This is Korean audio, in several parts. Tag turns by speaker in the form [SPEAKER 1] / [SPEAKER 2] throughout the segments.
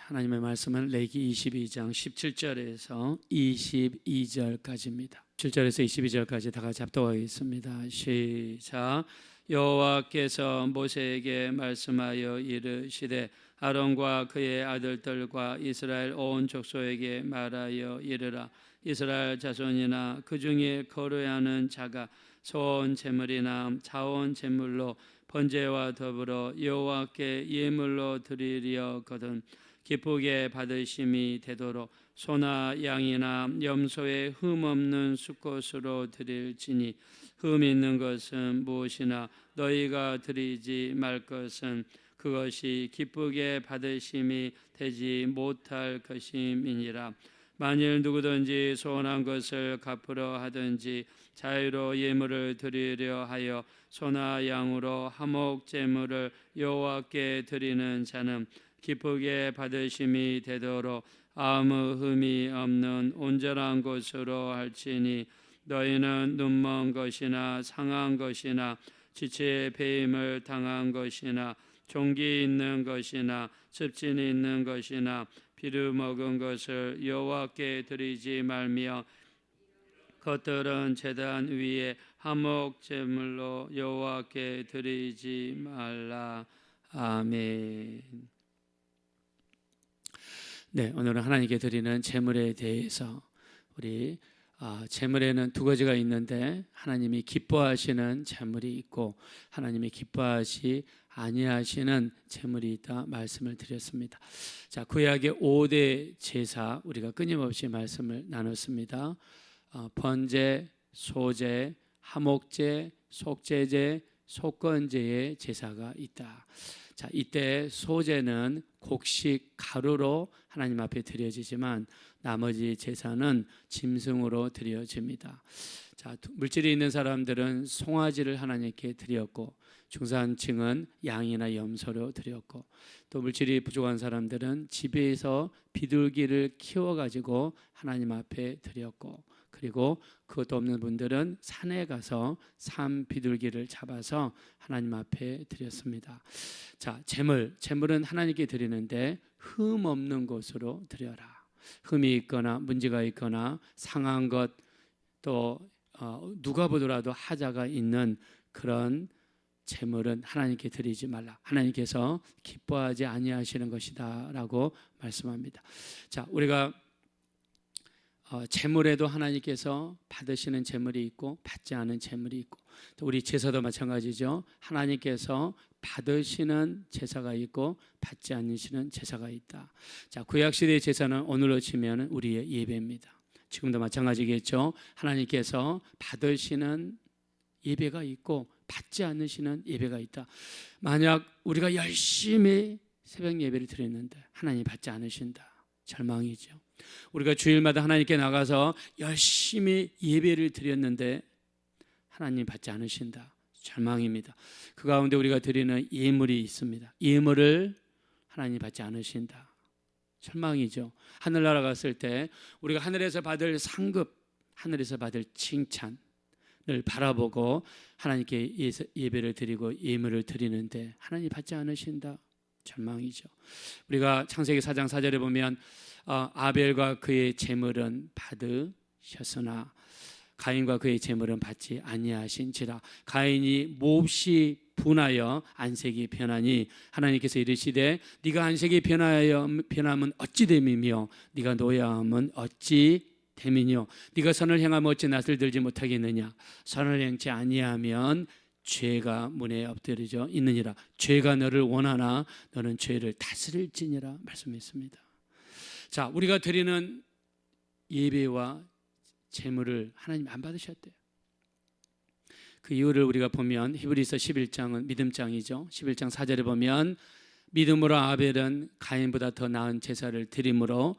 [SPEAKER 1] 하나님의 말씀은 레위기 22장 17절에서 22절까지입니다. 7절에서 22절까지 다 같이 합독하겠습니다. 시작. 여호와께서 모세에게 말씀하여 이르시되 아론과 그의 아들들과 이스라엘 온 족속에게 말하여 이르라. 이스라엘 자손이나 그 중에 거르야 하는 자가 소원 제물이나 자원 제물로 번제와 더불어 여호와께 예물로 드리려거든 기쁘게 받으심이 되도록 소나 양이나 염소의 흠 없는 수컷으로 드릴지니 흠 있는 것은 무엇이나 너희가 드리지 말 것은 그것이 기쁘게 받으심이 되지 못할 것임이니라. 만일 누구든지 소원한 것을 갚으려 하든지 자유로 예물을 드리려 하여 소나 양으로 화목 제물을 여호와께 드리는 자는 기쁘게 받으심이 되도록 아무 흠이 없는 온전한 것으로 할지니 너희는 눈먼 것이나 상한 것이나 지체의 배임을 당한 것이나 종기 있는 것이나 습진이 있는 것이나 비루 먹은 것을 여호와께 드리지 말며 그것들은 제단 위에 화목 제물로 여호와께 드리지 말라. 아멘. 네, 오늘은 하나님께 드리는 제물에 대해서 우리 제물에는 두 가지가 있는데 하나님이 기뻐하시는 제물이 있고 하나님이 기뻐하시 아니하시는 제물이 있다 말씀을 드렸습니다. 자, 구약의 5대 제사 우리가 끊임없이 말씀을 나눴습니다. 번제, 소제, 화목제, 속제제, 속건제의 제사가 있다. 자, 이때 소제는 곡식 가루로 하나님 앞에 드려지지만 나머지 제사는 짐승으로 드려집니다. 자, 물질이 있는 사람들은 송아지를 하나님께 드렸고 중산층은 양이나 염소로 드렸고 또 물질이 부족한 사람들은 집에서 비둘기를 키워가지고 하나님 앞에 드렸고 그리고 그것도 없는 분들은 산에 가서 산 비둘기를 잡아서 하나님 앞에 드렸습니다. 자, 제물은 하나님께 드리는데 흠 없는 것으로 드려라. 흠이 있거나 문제가 있거나 상한 것 또 누가 보더라도 하자가 있는 그런 제물은 하나님께 드리지 말라. 하나님께서 기뻐하지 아니하시는 것이다라고 말씀합니다. 자, 우리가 제물에도 하나님께서 받으시는 제물이 있고 받지 않은 제물이 있고 또 우리 제사도 마찬가지죠. 하나님께서 받으시는 제사가 있고 받지 않으시는 제사가 있다. 자, 구약시대의 제사는 오늘로 치면 우리의 예배입니다. 지금도 마찬가지겠죠. 하나님께서 받으시는 예배가 있고 받지 않으시는 예배가 있다. 만약 우리가 열심히 새벽 예배를 드렸는데 하나님 받지 않으신다. 절망이죠. 우리가 주일마다 하나님께 나가서 열심히 예배를 드렸는데 하나님 받지 않으신다. 절망입니다. 그 가운데 우리가 드리는 예물이 있습니다. 예물을 하나님 받지 않으신다. 절망이죠. 하늘나라 갔을 때 우리가 하늘에서 받을 상급, 하늘에서 받을 칭찬을 바라보고 하나님께 예배를 드리고 예물을 드리는데 하나님 받지 않으신다. 절망이죠. 우리가 창세기 4장 4절에 보면 아벨과 그의 제물은 받으셨으나 가인과 그의 제물은 받지 아니하신지라. 가인이 몹시 분하여 안색이 변하니 하나님께서 이르시되 네가 안색이 변하면 어찌 됨이며 네가 노야함은 어찌 됨이뇨. 네가 선을 행하면 어찌 낯을 들지 못하겠느냐. 선을 행치 아니하면 죄가 문에 엎드려져 있느니라. 죄가 너를 원하나 너는 죄를 다스릴지니라 말씀했습니다. 자, 우리가 드리는 예배와 제물을 하나님 안 받으셨대요. 그 이유를 우리가 보면 히브리서 11장은 믿음장이죠. 11장 4절에 보면 믿음으로 아벨은 가인보다 더 나은 제사를 드림으로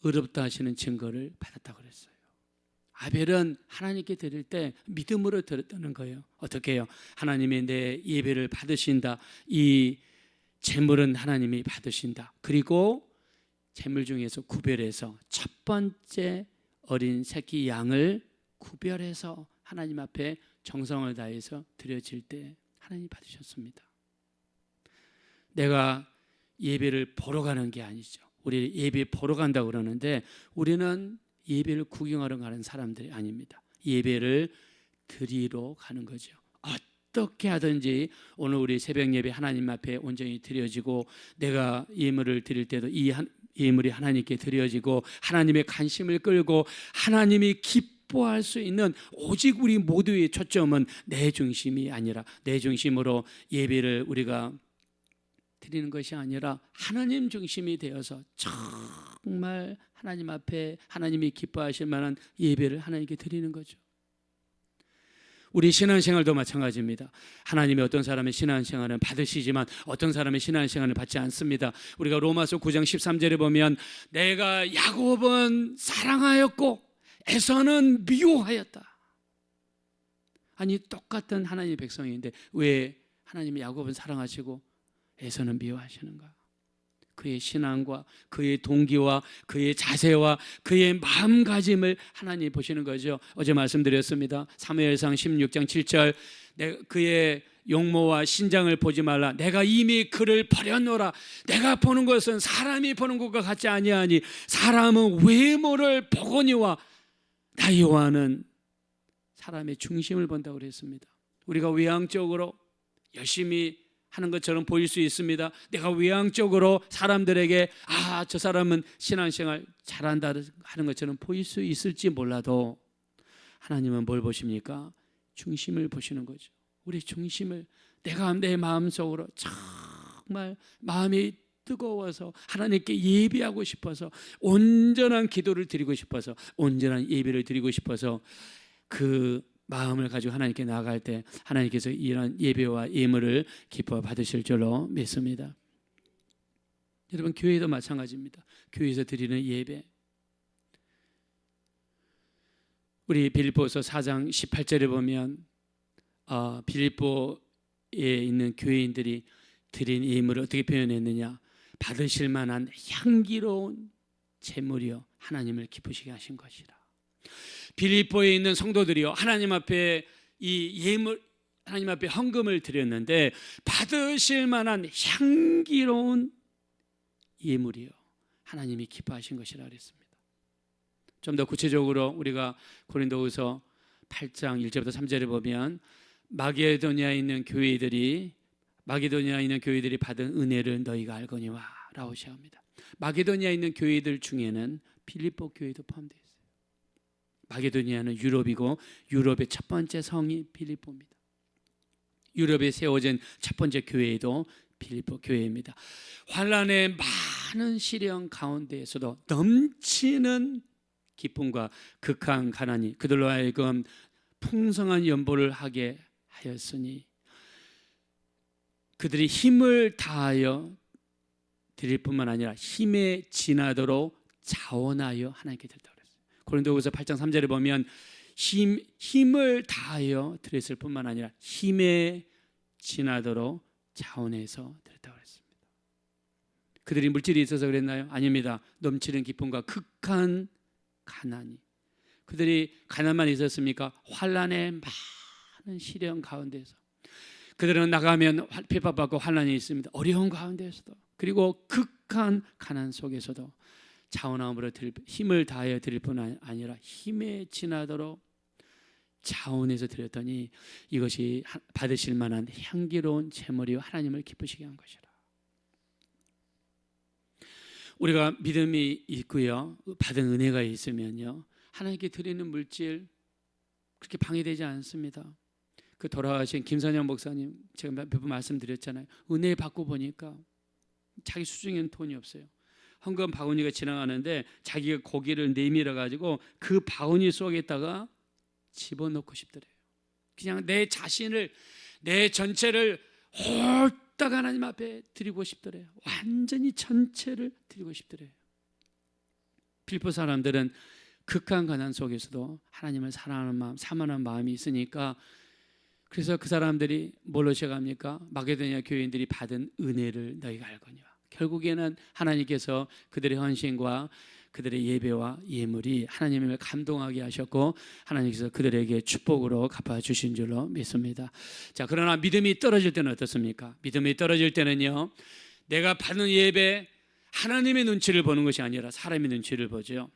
[SPEAKER 1] 의롭다 하시는 증거를 받았다고 그랬어요. 아벨은 하나님께 드릴 때 믿음으로 드렸다는 거예요. 어떻게 해요? 하나님이 내 예배를 받으신다. 이 제물은 하나님이 받으신다. 그리고 제물 중에서 구별해서 첫 번째 어린 새끼 양을 구별해서 하나님 앞에 정성을 다해서 드려질 때 하나님이 받으셨습니다. 내가 예배를 보러 가는 게 아니죠. 우리 예배 보러 간다고 그러는데 우리는 예배를 구경하러 가는 사람들이 아닙니다. 예배를 드리러 가는 거죠. 어떻게 하든지 오늘 우리 새벽 예배 하나님 앞에 온전히 드려지고 내가 예물을 드릴 때도 이 예물이 하나님께 드려지고 하나님의 관심을 끌고 하나님이 기뻐할 수 있는 오직 우리 모두의 초점은 내 중심이 아니라 내 중심으로 예배를 우리가 드리는 것이 아니라 하나님 중심이 되어서 정말 하나님 앞에 하나님이 기뻐하실 만한 예배를 하나님께 드리는 거죠. 우리 신앙생활도 마찬가지입니다. 하나님이 어떤 사람의 신앙생활은 받으시지만 어떤 사람의 신앙생활을 받지 않습니다. 우리가 로마서 9장 13절에 보면 내가 야곱은 사랑하였고 에서는 미워하였다. 아니 똑같은 하나님의 백성인데 왜 하나님이 야곱은 사랑하시고 에서는 미워하시는가? 그의 신앙과 그의 동기와 그의 자세와 그의 마음가짐을 하나님이 보시는 거죠. 어제 말씀드렸습니다. 사무엘상 16장 7절 그의 용모와 신장을 보지 말라. 내가 이미 그를 버렸노라. 내가 보는 것은 사람이 보는 것과 같지 아니하니 사람은 외모를 보거니와 나 여호와는 사람의 중심을 본다고 그랬습니다. 우리가 외향적으로 열심히 하는 것처럼 보일 수 있습니다. 내가 외향적으로 사람들에게 저 사람은 신앙생활 잘한다 하는 것처럼 보일 수 있을지 몰라도 하나님은 뭘 보십니까? 중심을 보시는 거죠. 우리 중심을 내가 내 마음속으로 정말 마음이 뜨거워서 하나님께 예배하고 싶어서 온전한 기도를 드리고 싶어서 온전한 예배를 드리고 싶어서 그 마음을 가지고 하나님께 나아갈 때 하나님께서 이런 예배와 예물을 기뻐 받으실 줄로 믿습니다. 여러분 교회도 마찬가지입니다. 교회에서 드리는 예배 우리 빌립보서 4장 18절에 보면 빌립보에 있는 교회인들이 드린 예물을 어떻게 표현했느냐 받으실 만한 향기로운 제물이요 하나님을 기쁘시게 하신 것이라. 빌립보에 있는 성도들이요 하나님 앞에 이 예물 하나님 앞에 헌금을 드렸는데 받으실 만한 향기로운 예물이요 하나님이 기뻐하신 것이라 그랬습니다. 좀 더 구체적으로 우리가 고린도후서 8장 1절부터 3절에 보면 마게도니아에 있는 교회들이 받은 은혜를 너희가 알거니와 라고 시작합니다. 마게도니아에 있는 교회들 중에는 빌립보 교회도 포함되어 있어요. 마게도니아는 유럽이고 유럽의 첫 번째 성이 빌립보입니다. 유럽에 세워진 첫 번째 교회도 빌립보 교회입니다. 환난의 많은 시련 가운데에서도 넘치는 기쁨과 극한 가난이 그들로 하여금 풍성한 연보를 하게 하였으니 그들이 힘을 다하여 드릴 뿐만 아니라 힘에 지나도록 자원하여 하나님께 드렸다고 그랬어요. 고린도후서 8장 3절에 보면 힘을 다하여 드렸을 뿐만 아니라 힘에 지나도록 자원해서 드렸다고 그랬습니다. 그들이 물질이 있어서 그랬나요? 아닙니다. 넘치는 기쁨과 극한 가난이 그들이 가난만 있었습니까? 환난의 많은 시련 가운데서 그들은 나가면 핍박받고 환난이 있습니다. 어려운 가운데서도 그리고 극한 가난 속에서도 자원함으로 힘을 다하여 드릴 뿐 아니라 힘에 지나도록 자원해서 드렸더니 이것이 받으실 만한 향기로운 제물이요 하나님을 기쁘시게 한 것이라. 우리가 믿음이 있고요 받은 은혜가 있으면요 하나님께 드리는 물질 그렇게 방해되지 않습니다. 그 돌아가신 김선영 목사님 제가 몇 번 말씀드렸잖아요. 은혜 받고 보니까 자기 수중에는 돈이 없어요. 헌금 바구니가 지나가는데 자기가 고기를 내밀어 가지고 그 바구니 속에다가 집어넣고 싶더래요. 그냥 내 자신을 내 전체를 홀딱 하나님 앞에 드리고 싶더래요. 완전히 전체를 드리고 싶더래요. 빌립보 사람들은 극한 가난 속에서도 하나님을 사랑하는 마음, 사모하는 마음이 있으니까 그래서 그 사람들이 뭘로 시작합니까? 마게도니아 교인들이 받은 은혜를 너희가 알거니와. 결국에는 하나님께서 그들의 헌신과 그들의 예배와 예물이 하나님을 감동하게 하셨고 하나님께서 그들에게 축복으로 갚아주신 줄로 믿습니다. 자, 그러나 믿음이 떨어질 때는 어떻습니까? 믿음이 떨어질 때는요 내가 받는 예배 하나님의 눈치를 보는 것이 아니라 사람의 눈치를 보죠.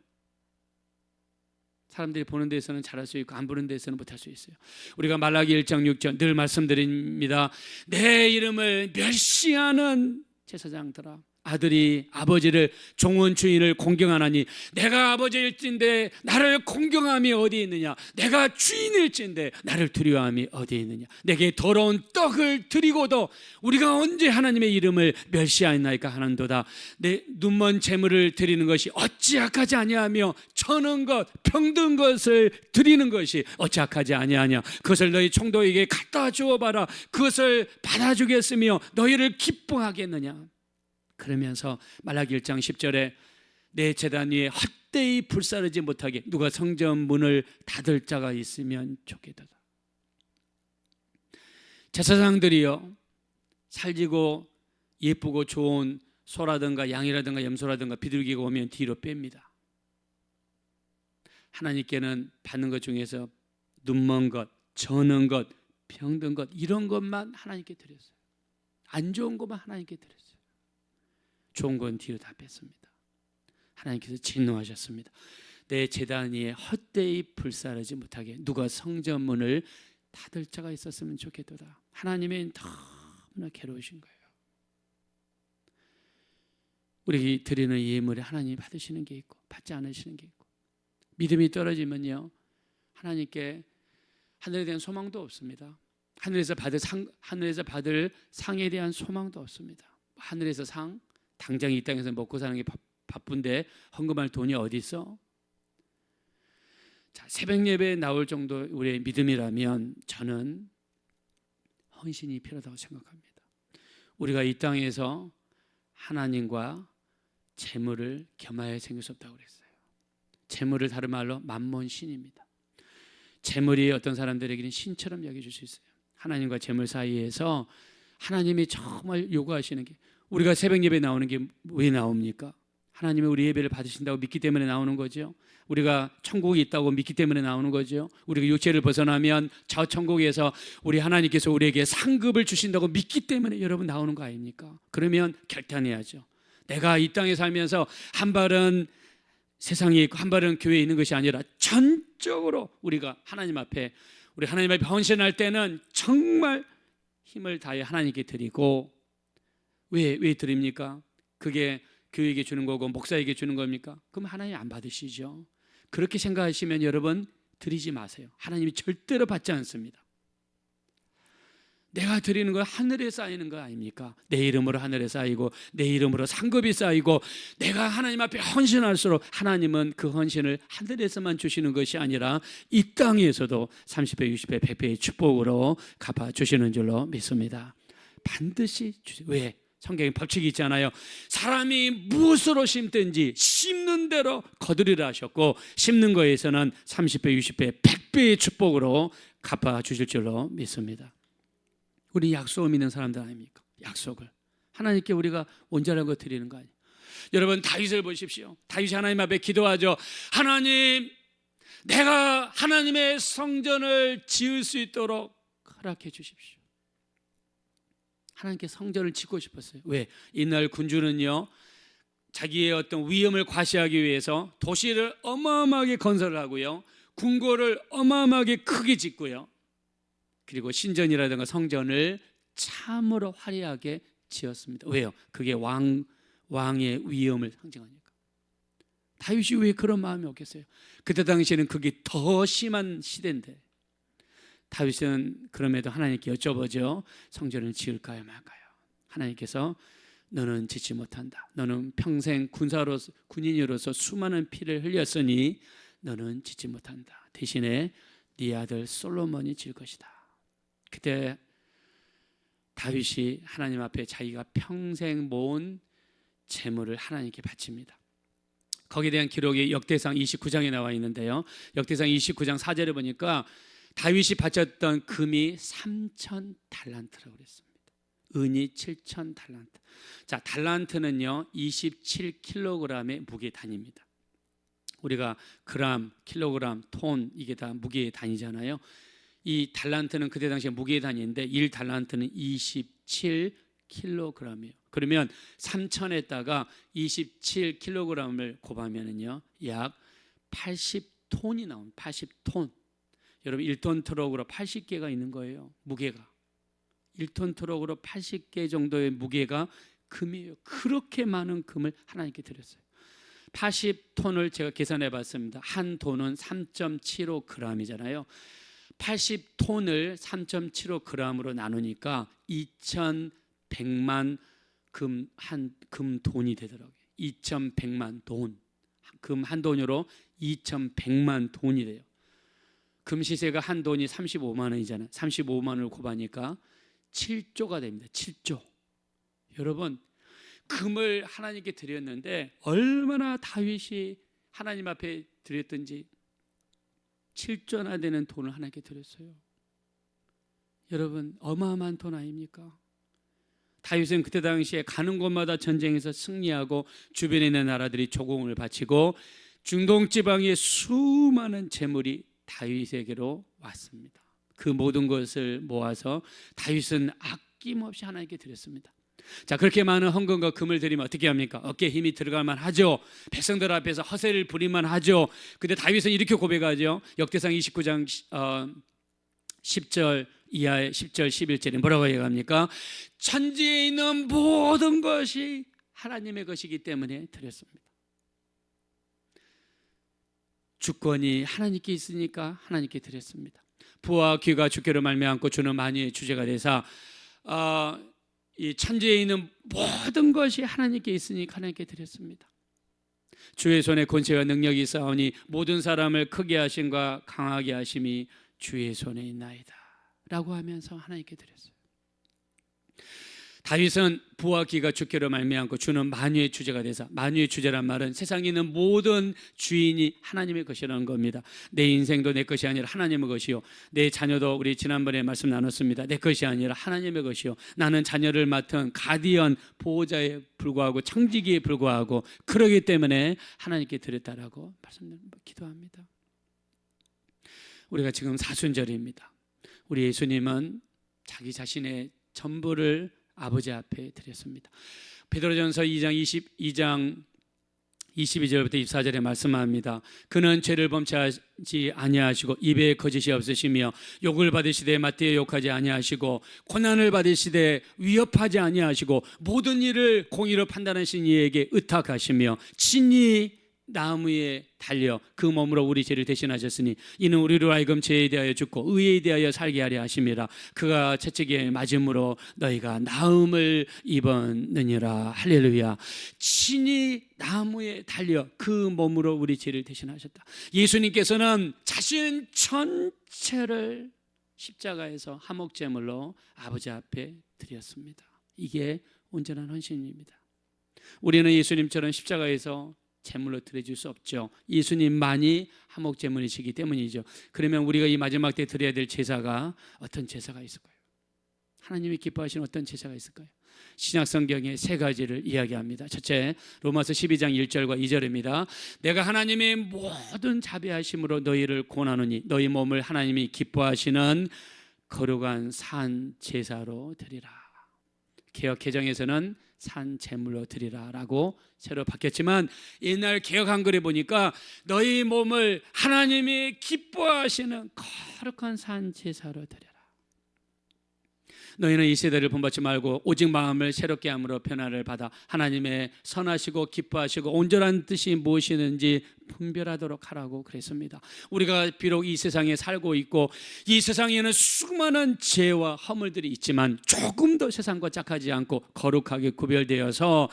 [SPEAKER 1] 사람들이 보는 데서는 잘할 수 있고 안 보는 데서는 못할 수 있어요. 우리가 말라기 1장 6절 늘 말씀드립니다. 내 이름을 멸시하는 제사장들아, 아들이 아버지를 종은 주인을 공경하나니 내가 아버지일진데 나를 공경함이 어디 있느냐, 내가 주인일진데 나를 두려워함이 어디 있느냐. 내게 더러운 떡을 드리고도 우리가 언제 하나님의 이름을 멸시하였나이까 하는도다. 내 눈먼 재물을 드리는 것이 어찌 악하지 아니하며 천한 것 병든 것을 드리는 것이 어찌 악하지 아니하냐. 그것을 너희 총독에게 갖다 주어봐라. 그것을 받아주겠으며 너희를 기뻐하겠느냐. 그러면서 말라기 1장 10절에 내 제단 위에 헛되이 불사르지 못하게 누가 성전 문을 닫을 자가 있으면 좋겠다. 제사장들이요, 살지고 예쁘고 좋은 소라든가 양이라든가 염소라든가 비둘기가 오면 뒤로 뺍니다. 하나님께는 받는 것 중에서 눈먼 것, 저는 것, 병든 것 이런 것만 하나님께 드렸어요. 안 좋은 것만 하나님께 드렸어요. 좋은 건 뒤로 다 뺐습니다. 하나님께서 진노하셨습니다. 내 제단 위에 헛되이 불사르지 못하게 누가 성전 문을 닫을 자가 있었으면 좋겠도다. 하나님은 너무나 괴로우신 거예요. 우리 드리는 예물에 하나님이 받으시는 게 있고 받지 않으시는 게 있고, 믿음이 떨어지면요, 하나님께 하늘에 대한 소망도 없습니다. 하늘에서 받을 상에 대한 소망도 없습니다. 하늘에서 상, 당장 이 땅에서 먹고 사는 게 바쁜데 헌금할 돈이 어디 있어? 자, 새벽 예배에 나올 정도 우리의 믿음이라면 저는 헌신이 필요하다고 생각합니다. 우리가 이 땅에서 하나님과 재물을 겸하여 생길 수 없다고 그랬어요. 재물을 다른 말로 만몬신입니다. 재물이 어떤 사람들에게는 신처럼 여겨질 수 있어요. 하나님과 재물 사이에서 하나님이 정말 요구하시는 게, 우리가 새벽 예배 나오는 게 왜 나옵니까? 하나님이 우리 예배를 받으신다고 믿기 때문에 나오는 거죠. 우리가 천국이 있다고 믿기 때문에 나오는 거죠. 우리가 육체를 벗어나면 저 천국에서 우리 하나님께서 우리에게 상급을 주신다고 믿기 때문에 여러분 나오는 거 아닙니까? 그러면 결단해야죠. 내가 이 땅에 살면서 한 발은 세상에 있고 한 발은 교회에 있는 것이 아니라 전적으로 우리가 하나님 앞에 헌신할 때는 정말 힘을 다해 하나님께 드리고, 왜 드립니까? 그게 교회에게 주는 거고 목사에게 주는 겁니까? 그럼 하나님 안 받으시죠. 그렇게 생각하시면 여러분 드리지 마세요. 하나님이 절대로 받지 않습니다. 내가 드리는 건 하늘에 쌓이는 거 아닙니까? 내 이름으로 하늘에 쌓이고 내 이름으로 상급이 쌓이고, 내가 하나님 앞에 헌신할수록 하나님은 그 헌신을 하늘에서만 주시는 것이 아니라 이 땅에서도 30배, 60배, 100배의 축복으로 갚아주시는 줄로 믿습니다. 반드시 주세요. 왜? 성경에 법칙이 있잖아요. 사람이 무엇으로 심든지 심는 대로 거두리라 하셨고, 심는 거에서는 30배, 60배, 100배의 축복으로 갚아주실 줄로 믿습니다. 우리 약속을 믿는 사람들 아닙니까? 약속을 하나님께 우리가 온전하고 드리는 거 아니에요. 여러분 다윗을 보십시오. 다윗이 하나님 앞에 기도하죠. 하나님, 내가 하나님의 성전을 지을 수 있도록 허락해 주십시오. 하나님께 성전을 짓고 싶었어요. 왜? 이날 군주는요, 자기의 어떤 위험을 과시하기 위해서 도시를 어마어마하게 건설을 하고요, 궁궐을 어마어마하게 크게 짓고요, 그리고 신전이라든가 성전을 참으로 화려하게 지었습니다. 왜요? 그게 왕의 위엄을 상징하니까. 다윗이 왜 그런 마음이 없겠어요? 그때 당시에는 그게 더 심한 시대인데, 다윗은 그럼에도 하나님께 여쭤보죠. 성전을 지을까요 말까요? 하나님께서 너는 짓지 못한다. 너는 평생 군인으로서 수많은 피를 흘렸으니 너는 짓지 못한다. 대신에 네 아들 솔로몬이 지을 것이다. 그때 다윗이 하나님 앞에 자기가 평생 모은 재물을 하나님께 바칩니다. 거기에 대한 기록이 역대상 29장에 나와 있는데요, 역대상 29장 4절에 보니까 다윗이 바쳤던 금이 3,000 달란트라고 그랬습니다. 은이 7,000 달란트. 자, 달란트는요 27kg의 무게 단위입니다. 우리가 그람, 킬로그램, 톤 이게 다 무게의 단위잖아요. 이 달란트는 그때 당시에 무게의 단위인데 1달란트는 킬로그램이에요. 그러면 3천에다가 27kg을 곱하면은요 약 80톤이 나옵니다. 80톤. 여러분 1톤 트럭으로 80개가 있는 거예요. 무게가 1톤 트럭으로 80개 정도의 무게가 금이에요. 그렇게 많은 금을 하나님께 드렸어요. 80톤을 제가 계산해 봤습니다. 한 톤은 3.75g이잖아요. 80톤을 3.75g으로 나누니까 2,100만 금 돈이 되더라고요. 2,100만 돈. 금 한 돈으로 2,100만 돈이 돼요. 금 시세가 한 돈이 35만 원이잖아요. 35만 원을 곱하니까 7조가 됩니다. 7조. 여러분, 금을 하나님께 드렸는데 얼마나 다윗이 하나님 앞에 드렸든지 7조나 되는 돈을 하나님께 드렸어요. 여러분, 어마어마한 돈 아닙니까? 다윗은 그때 당시에 가는 곳마다 전쟁에서 승리하고 주변에 있는 나라들이 조공을 바치고 중동 지방의 수많은 재물이 다윗에게로 왔습니다. 그 모든 것을 모아서 다윗은 아낌없이 하나님께 드렸습니다. 자, 그렇게 많은 헌금과 금을 드리면 어떻게 합니까? 어깨에 힘이 들어갈 만하죠. 백성들 앞에서 허세를 부리만 하죠. 근데 다윗은 이렇게 고백하죠. 역대상 29장 10절 이하의 10절 11절에 뭐라고 얘기합니까? 천지에 있는 모든 것이 하나님의 것이기 때문에 드렸습니다. 주권이 하나님께 있으니까 하나님께 드렸습니다. 부와 귀가 주께로 말미암고 주는 만유의 주제가 되사 이 천지에 있는 모든 것이 하나님께 있으니까 하나님께 드렸습니다. 주의 손에 권세와 능력이 있사오니 모든 사람을 크게 하심과 강하게 하심이 주의 손에 있나이다 라고 하면서 하나님께 드렸어요. 다윗은 부와 귀가 주께로 말미암고 주는 만유의 주제가 되사, 만유의 주제란 말은 세상에 있는 모든 주인이 하나님의 것이라는 겁니다. 내 인생도 내 것이 아니라 하나님의 것이요, 내 자녀도 우리 지난번에 말씀 나눴습니다. 내 것이 아니라 하나님의 것이요, 나는 자녀를 맡은 가디언 보호자에 불과하고 청지기에 불과하고 그러기 때문에 하나님께 드렸다라고 기도합니다. 우리가 지금 사순절입니다. 우리 예수님은 자기 자신의 전부를 아버지 앞에 드렸습니다. 베드로전서 2장 22절부터 24절에 말씀합니다. 그는 죄를 범치하지 아니하시고 입에 거짓이 없으시며 욕을 받으시되 맞대어 욕하지 아니하시고 고난을 받으시되 위협하지 아니하시고 모든 일을 공의로 판단하신 이에게 의탁하시며 친히 나무에 달려 그 몸으로 우리 죄를 대신하셨으니 이는 우리로 하여금 죄에 대하여 죽고 의에 대하여 살게 하려 하심이라. 그가 채찍에 맞음으로 너희가 나음을 입었느니라. 할렐루야. 친히 나무에 달려 그 몸으로 우리 죄를 대신하셨다. 예수님께서는 자신 전체를 십자가에서 화목제물로 아버지 앞에 드렸습니다. 이게 온전한 헌신입니다. 우리는 예수님처럼 십자가에서 제물로 드려줄 수 없죠. 예수님만이 화목제물이시기 때문이죠. 그러면 우리가 이 마지막 때 드려야 될 제사가 어떤 제사가 있을까요? 하나님이 기뻐하시는 어떤 제사가 있을까요? 신약성경에 세 가지를 이야기합니다. 첫째, 로마서 12장 1절과 2절입니다. 내가 하나님의 모든 자비하심으로 너희를 권하노니 너희 몸을 하나님이 기뻐하시는 거룩한 산 제사로 드리라. 개역 개정에서는 산 제물로 드리라라고 새로 바뀌었지만 옛날 개역 한글에 보니까 너희 몸을 하나님이 기뻐하시는 거룩한 산 제사로 드려라. 너희는 이 세대를 본받지 말고 오직 마음을 새롭게 함으로 변화를 받아 하나님의 선하시고 기뻐하시고 온전한 뜻이 무엇이든지 분별하도록 하라고 그랬습니다. 우리가 비록 이 세상에 살고 있고 이 세상에는 수많은 죄와 허물들이 있지만 조금 더 세상과 짝하지 않고 거룩하게 구별되어서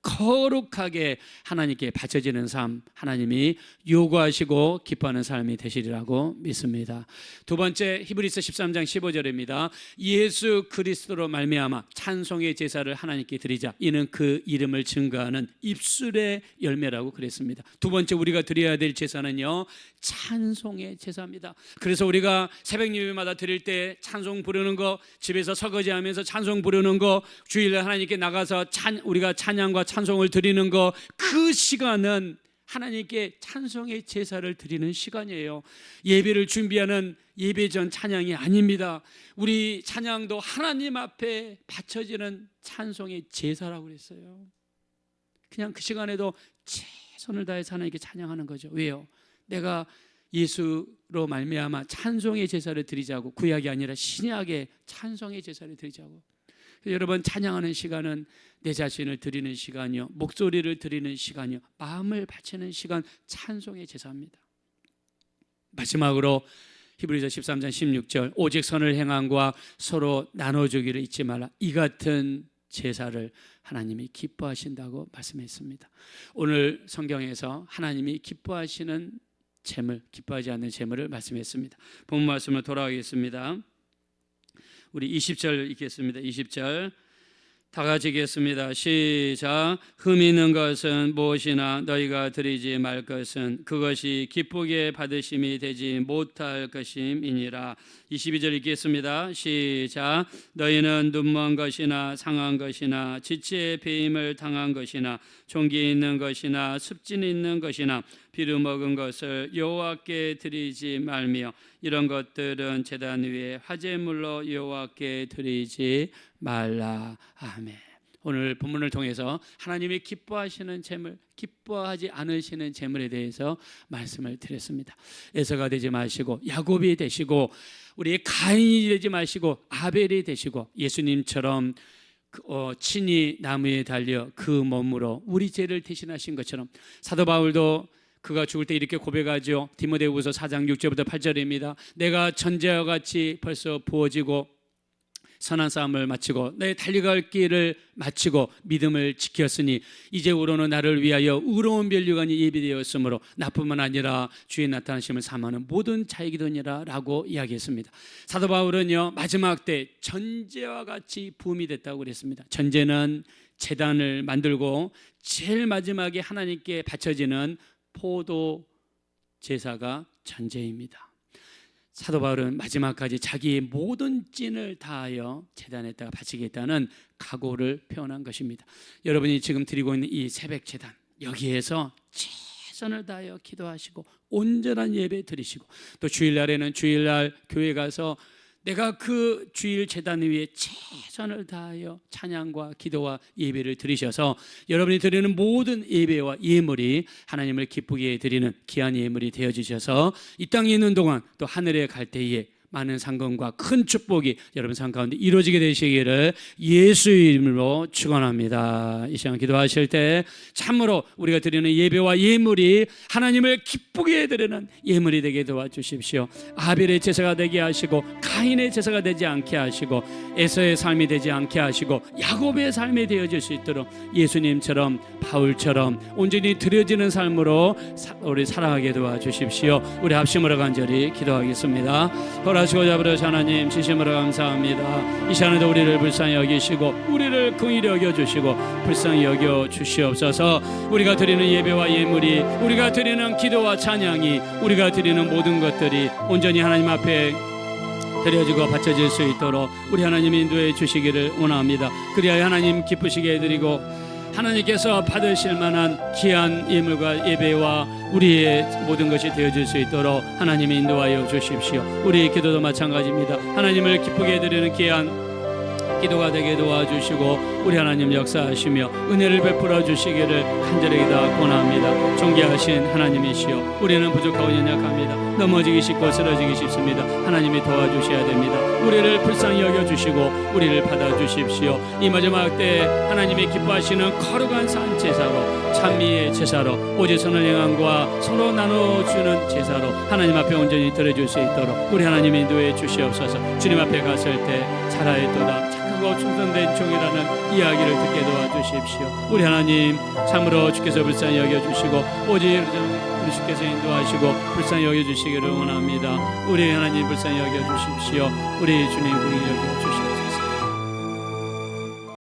[SPEAKER 1] 거룩하게 하나님께 바쳐지는 삶, 하나님이 요구하시고 기뻐하는 삶이 되시리라고 믿습니다. 두 번째, 히브리서 13장 15절입니다. 예수 그리스도로 말미암아 찬송의 제사를 하나님께 드리자. 이는 그 이름을 증거하는 입술의 열매라고 그랬습니다. 두 번째 우리가 드려야 될 제사는요, 찬송의 제사입니다. 그래서 우리가 새벽 예배마다 드릴 때 찬송 부르는 거, 집에서 설거지하면서 찬송 부르는 거, 주일날 하나님께 나가서 우리가 찬양과 찬송을 드리는 거, 그 시간은 하나님께 찬송의 제사를 드리는 시간이에요. 예배를 준비하는 예배전 찬양이 아닙니다. 우리 찬양도 하나님 앞에 바쳐지는 찬송의 제사라고 그랬어요. 그냥 그 시간에도 최선을 다해서 하나님께 찬양하는 거죠. 왜요? 내가 예수로 말미암아 찬송의 제사를 드리자고, 구약이 아니라 신약의 찬송의 제사를 드리자고. 여러분, 찬양하는 시간은 내 자신을 드리는 시간이요, 목소리를 드리는 시간이요, 마음을 바치는 시간, 찬송의 제사입니다. 마지막으로 히브리서 13장 16절, 오직 선을 행함과 서로 나눠주기를 잊지 말라. 이 같은 제사를 하나님이 기뻐하신다고 말씀했습니다. 오늘 성경에서 하나님이 기뻐하시는 재물, 기뻐하지 않는 재물을 말씀했습니다. 본문 말씀으로 돌아가겠습니다. 우리 20절 읽겠습니다. 20절 다 같이 읽겠습니다. 시작. 흠 있는 것은 무엇이나 너희가 드리지 말 것은 그것이 기쁘게 받으심이 되지 못할 것임이니라. 22절 읽겠습니다. 시작. 너희는 눈먼 것이나 상한 것이나 지체의 배임을 당한 것이나 종기 있는 것이나 습진 있는 것이나 비루 먹은 것을 여호와께 드리지 말며 이런 것들은 제단 위에 화제물로 여호와께 드리지 말라. 아멘. 오늘 본문을 통해서 하나님이 기뻐하시는 재물, 기뻐하지 않으시는 재물에 대해서 말씀을 드렸습니다. 에서가 되지 마시고 야곱이 되시고 우리 가인이 되지 마시고 아벨이 되시고 예수님처럼 친히 나무에 달려 그 몸으로 우리 죄를 대신하신 것처럼, 사도 바울도 그가 죽을 때 이렇게 고백하죠. 디모데후서 4장 6절부터 8절입니다. 내가 전제와 같이 벌써 부어지고 선한 싸움을 마치고 내 달려갈 길을 마치고 믿음을 지켰으니 이제후로는 나를 위하여 의로운 면류관이 예비되었으므로 나뿐만 아니라 주의 나타나심을 사모하는 모든 자에게도니라 라고 이야기했습니다. 사도 바울은요, 마지막 때 전제와 같이 부음이 됐다고 그랬습니다. 전제는 제단을 만들고 제일 마지막에 하나님께 바쳐지는 포도 제사가 전제입니다. 사도 바울은 마지막까지 자기의 모든 찐을 다하여 제단에다가 바치겠다는 각오를 표현한 것입니다. 여러분이 지금 드리고 있는 이 새벽 제단, 여기에서 최선을 다하여 기도하시고 온전한 예배 드리시고, 또 주일날에는 주일날 교회 가서 내가 그 주일 제단 위에 최선을 다하여 찬양과 기도와 예배를 드리셔서 여러분이 드리는 모든 예배와 예물이 하나님을 기쁘게 드리는 귀한 예물이 되어주셔서 이 땅에 있는 동안 또 하늘에 갈 때에 많은 상급과 큰 축복이 여러분 삶 가운데 이루어지게 되시기를 예수 이름으로 축원합니다. 이 시간 기도하실 때 참으로 우리가 드리는 예배와 예물이 하나님을 기쁘게 드리는 예물이 되게 도와주십시오. 아벨의 제사가 되게 하시고 가인의 제사가 되지 않게 하시고 에서의 삶이 되지 않게 하시고 야곱의 삶이 되어질 수 있도록 예수님처럼 바울처럼 온전히 드려지는 삶으로 우리 살아가게 도와주십시오. 우리 합심으로 간절히 기도하겠습니다. 하시고자 버려서 하나님 진심으로 감사합니다. 이 시간에도 우리를 불쌍히 여기시고 우리를 긍휼히 여겨주시고 불쌍히 여겨주시옵소서. 우리가 드리는 예배와 예물이, 우리가 드리는 기도와 찬양이, 우리가 드리는 모든 것들이 온전히 하나님 앞에 드려지고 바쳐질 수 있도록 우리 하나님 인도해 주시기를 원합니다. 그리하여 하나님 기쁘시게 해드리고 하나님께서 받으실 만한 귀한 예물과 예배와 우리의 모든 것이 되어질 수 있도록 하나님이 인도하여 주십시오. 우리의 기도도 마찬가지입니다. 하나님을 기쁘게 해드리는 귀한 기도가 되게 도와주시고 우리 하나님 역사하시며 은혜를 베풀어 주시기를 간절히 원합니다. 존귀하신 하나님이시여, 우리는 부족하고 연약합니다. 넘어지기 쉽고 쓰러지기 쉽습니다. 하나님이 도와주셔야 됩니다. 우리를 불쌍히 여겨주시고 우리를 받아주십시오. 이 마지막 때 하나님이 기뻐하시는 거룩한 산 제사로, 찬미의 제사로, 오직 선을 행함과 서로 나눠주는 제사로 하나님 앞에 온전히 드려줄 수 있도록 우리 하나님 인도해 주시옵소서. 주님 앞에 갔을 때 잘하였도다, 착하고 충성된 종이라는 이야기를 듣게 도와주십시오. 우리 하나님 참으로 주께서 불쌍히 여겨주시고 오직 우리 주께서 인도하시고 불쌍히 여겨주시기를 원합니다. 우리 하나님 불쌍히 여겨주십시오. 우리 주님 불쌍히 여겨주십시오.